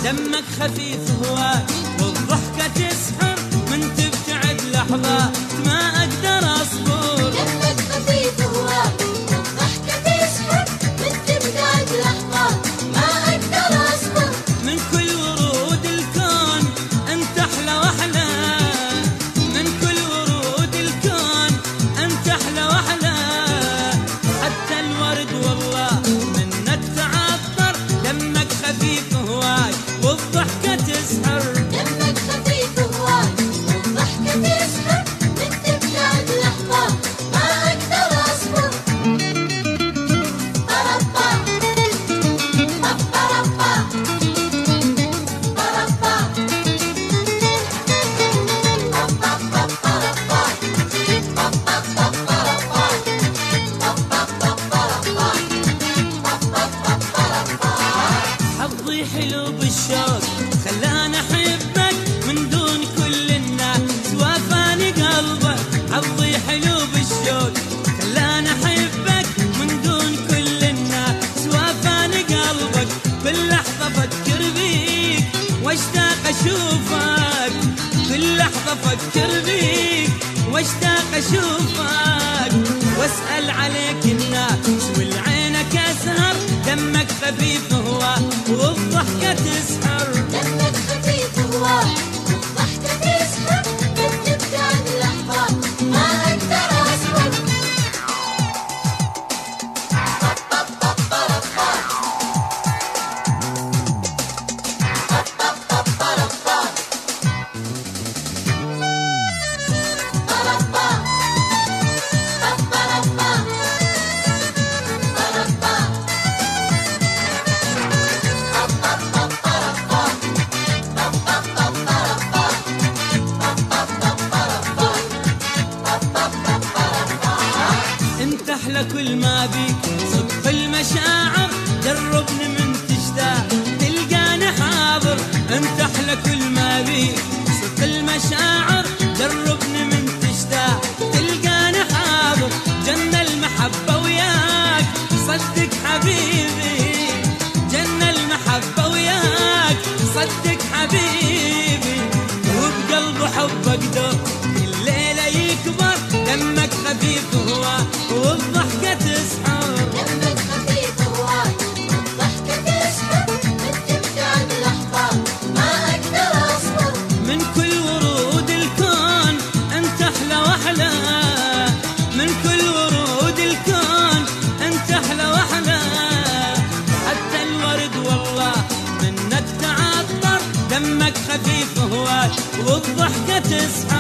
دمك خفيف هواك والضحكة تسحر من تبتعد لحظات ما أقدر أصبر. دمك خفيف هواك والضحكة تسحر من تبتعد لحظات ما أقدر أصبر. من كل ورود الكون أنت أحلى وأحلى، من كل ورود الكون أنت أحلى وأحلى. حتى الورد والله منك تعطر، دمك خفيف هواك والضحكة تسحر. دمك خفيف هواك والضحكة تسحر من تبتعد لحظات ما أقدر أصبر. طربا طربا حظي حلو بالشوق خلاني أحبك من دون كل الناس وافاني قلبك. حظي حلو بالشوق خلاني أحبك من دون كل الناس وافاني قلبك. كل لحظة أفكر بيك واشتاق أشوفك، كل لحظة أفكر بيك واشتاق أشوفك. واسأل عليك الناس والعينك أسهر، دمك خفيف هواك والضحكة تسحر. دمك خفيف هواك والضحكة تسحر من تبتعد لحظات ما أقدر أصبر. انت احلى كل ما بيك صدق المشاعر، جربني من تشتاق تلقاني حاضر. انت احلى كل ما بيك صدق المشاعر، جربني من تشتاق تلقاني حاضر. جنة المحبة وياك صدق حبيبي، جنة المحبة وياك صدق حبيبي. وبقلب حبك دوب الليلة يكبر، دمك خفيف هواك والضحكة تسحر. دمك خفيف هواك والضحكة تسحر من تبتعد لحظات ما أقدر أصبر. من كل ورود الكون أنت أحلى وأحلى، من كل ورود الكون أنت أحلى وأحلى. حتى الورد والله منك تعطر، دمك خفيف هواك والضحكة تسحر.